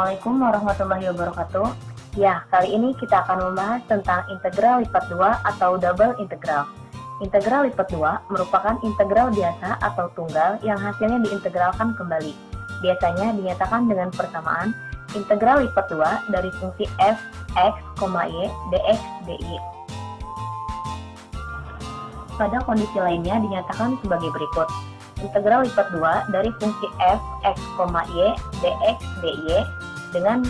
Assalamualaikum warahmatullahi wabarakatuh. Ya, kali ini kita akan membahas tentang integral lipat 2 atau double integral. Integral lipat 2 merupakan integral biasa atau tunggal yang hasilnya diintegralkan kembali. Biasanya dinyatakan dengan persamaan integral lipat 2 dari fungsi f x, y dx dy. Pada kondisi lainnya dinyatakan sebagai berikut. Integral lipat 2 dari fungsi f x, y dx dy dengan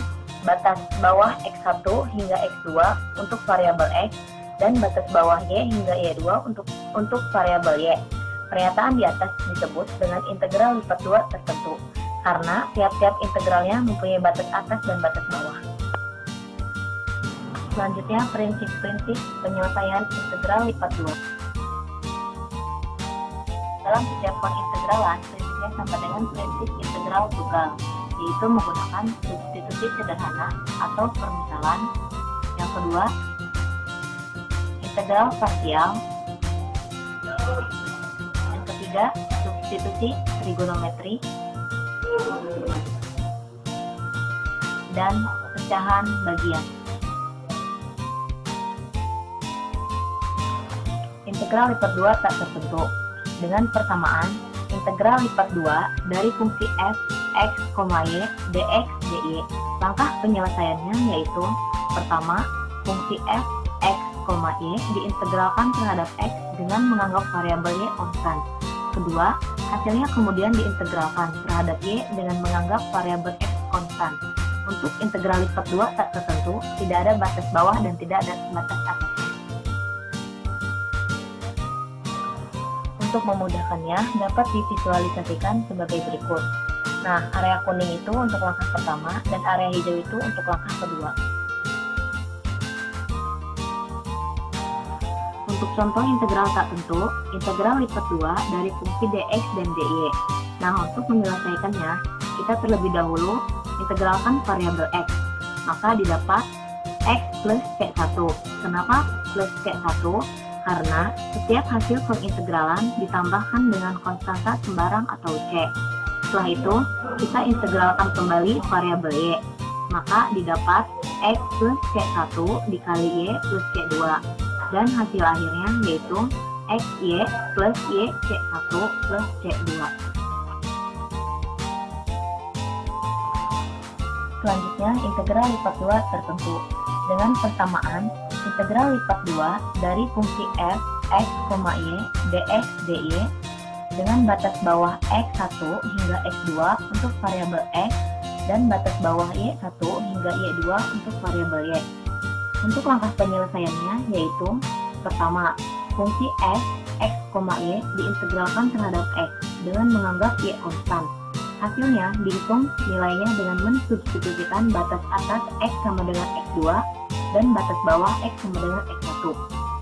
batas bawah x1 hingga x2 untuk variabel x dan batas bawah y hingga y2 untuk variabel y. Pernyataan di atas disebut dengan integral lipat 2 tertentu karena tiap-tiap integralnya mempunyai batas atas dan batas bawah. Selanjutnya, prinsip-prinsip penyelesaian integral lipat 2. Dalam setiap pengintegralan, prinsipnya sama dengan prinsip integral tunggal, yaitu menggunakan substitusi sederhana atau permisalan. Yang kedua, integral parsial. Yang ketiga, substitusi trigonometri. Dan pecahan bagian. Integral lipat 2 tak tertentu. Dengan persamaan integral lipat 2 dari fungsi f x, y dx dy. Langkah penyelesaiannya yaitu: pertama, fungsi f x, y diintegralkan terhadap x dengan menganggap variabel y konstan. Kedua, hasilnya kemudian diintegralkan terhadap y dengan menganggap variabel x konstan. Untuk integral lipat 2 tak tertentu, tidak ada batas bawah dan tidak ada batas atas. Untuk memudahkannya, dapat divisualisasikan sebagai berikut. Nah, area kuning itu untuk langkah pertama dan area hijau itu untuk langkah kedua. Untuk contoh integral tak tentu, integral lipat 2 dari fungsi dx dan dy. Nah, untuk menyelesaikannya, kita terlebih dahulu integralkan variabel x. Maka didapat x plus c1. Kenapa plus c1? Karena setiap hasil pengintegralan ditambahkan dengan konstanta sembarang atau c. Setelah itu, kita integralkan kembali variabel y. Maka didapat x plus c1 dikali y plus c2. Dan hasil akhirnya yaitu xy plus y c1 plus c2. Selanjutnya, integral lipat 2 tertentu. Dengan persamaan integral lipat 2 dari fungsi f x, y dx dy dengan batas bawah x1 hingga x2 untuk variabel x dan batas bawah y1 hingga y2 untuk variabel y. Untuk langkah penyelesaiannya yaitu: pertama, fungsi f x, y diintegralkan terhadap x dengan menganggap y konstan. Hasilnya dihitung nilainya dengan mensubstitusikan batas atas x sama dengan x2 dan batas bawah x sama dengan x1.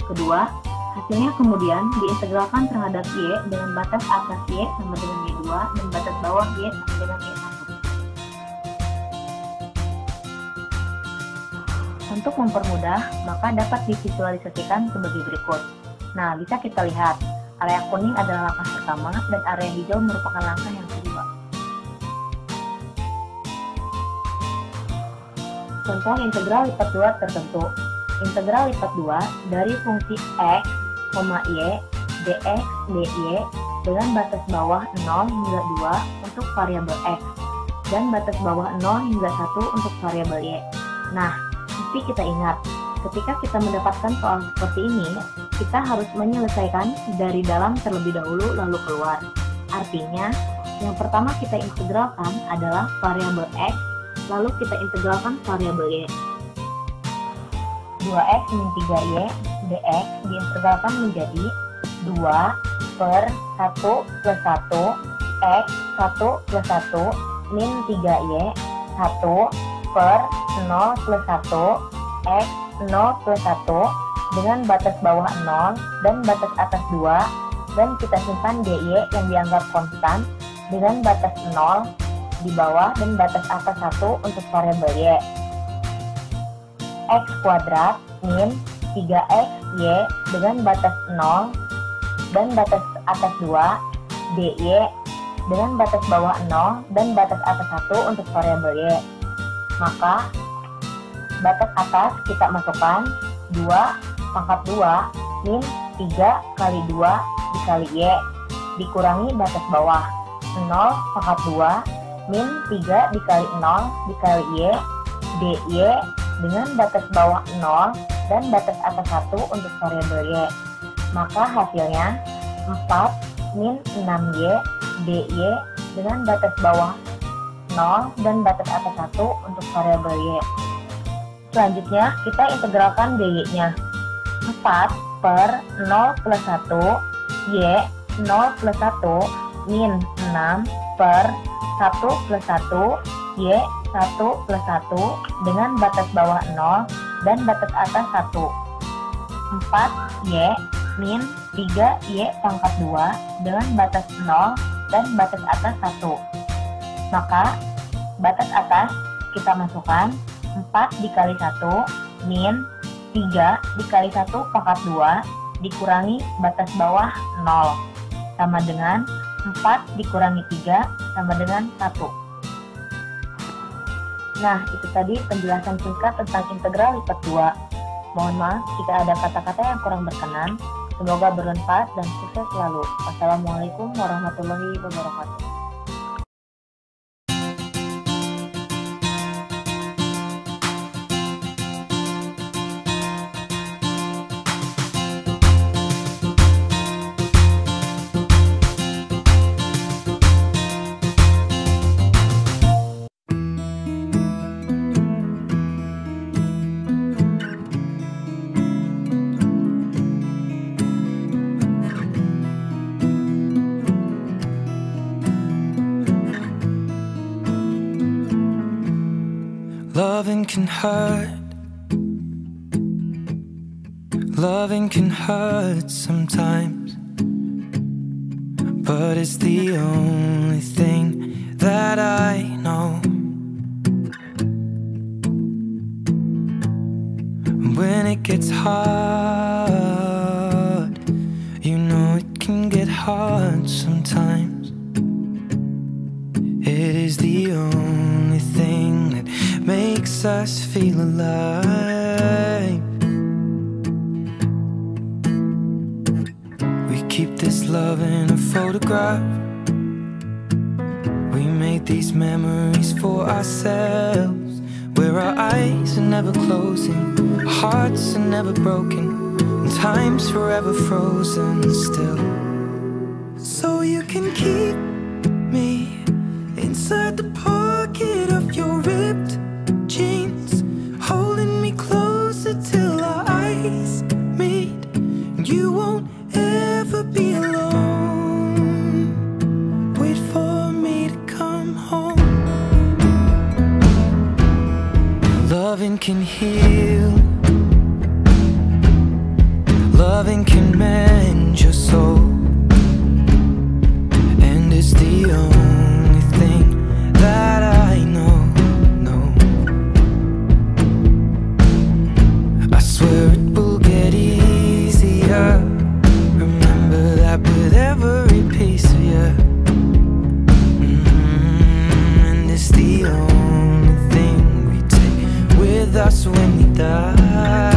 Kedua, hasilnya kemudian diintegralkan terhadap y dengan batas atas y sama dengan y2 dan batas bawah y sama dengan y1. Untuk mempermudah, maka dapat divisualisasikan sebagai berikut. Nah, bisa kita lihat, area kuning adalah langkah pertama dan area hijau merupakan langkah yang kedua. Contoh integral lipat 2 tertentu. Integral lipat 2 dari fungsi x, y dx dy dengan batas bawah 0 hingga 2 untuk variabel x dan batas bawah 0 hingga 1 untuk variabel y. Nah, mesti kita ingat, ketika kita mendapatkan soal seperti ini, kita harus menyelesaikan dari dalam terlebih dahulu lalu keluar. Artinya, yang pertama kita integralkan adalah variabel x, lalu kita integralkan variabel y. 2x min 3y dx diintegralkan menjadi 2 per 1 plus 1 x 1 plus 1 min 3y 1 per 0 plus 1 x 0 plus 1 dengan batas bawah 0 dan batas atas 2, dan kita simpan dy yang dianggap konstan dengan batas 0 di bawah dan batas atas 1 untuk variabel y. X kuadrat min 3x y dengan batas 0 dan batas atas 2 dy dengan batas bawah 0 dan batas atas 1 untuk variabel y. Maka batas atas kita masukkan 2 pangkat 2 min 3 kali 2 dikali Y dikurangi batas bawah 0 pangkat 2 min 3 dikali 0 dikali Y dy dengan batas bawah 0 dan batas atas 1 untuk variabel Y. Maka hasilnya 4 min 6Y dy dengan batas bawah 0 dan batas atas 1 untuk variabel Y. Selanjutnya kita integralkan dy-nya. 4 per 0 plus 1 Y 0 plus 1 min 6 per 1 plus 1 Y 1 plus 1 dengan batas bawah 0 dan batas atas 1. 4 Y min 3 Y pangkat 2 dengan batas 0 dan batas atas 1. Maka batas atas kita masukkan 4 dikali 1 min 3 dikali 1 pangkat 2 dikurangi batas bawah 0 sama dengan 4 dikurangi 3 sama dengan 1. Nah, itu tadi penjelasan singkat tentang integral lipat 2. Mohon maaf jika ada kata-kata yang kurang berkenan. Semoga bermanfaat dan sukses selalu. Wassalamualaikum warahmatullahi wabarakatuh. Loving can hurt. Loving can hurt sometimes, but it's the only thing that I know. When it gets hard, you know it can get hard sometimes. It is the only thing that makes us feel alive. We keep this love in a photograph. We made these memories for ourselves, where our eyes are never closing, hearts are never broken, and time's forever frozen still. So you can keep me inside the pocket of your ripped jeans, holding me closer till our eyes meet. You won't ever be alone. Wait for me to come home. Loving can heal. Loving can mend your soul, and it's the only thing that I know. I swear it will get easier. Remember that with every piece of you. And it's the only thing we take with us when we die.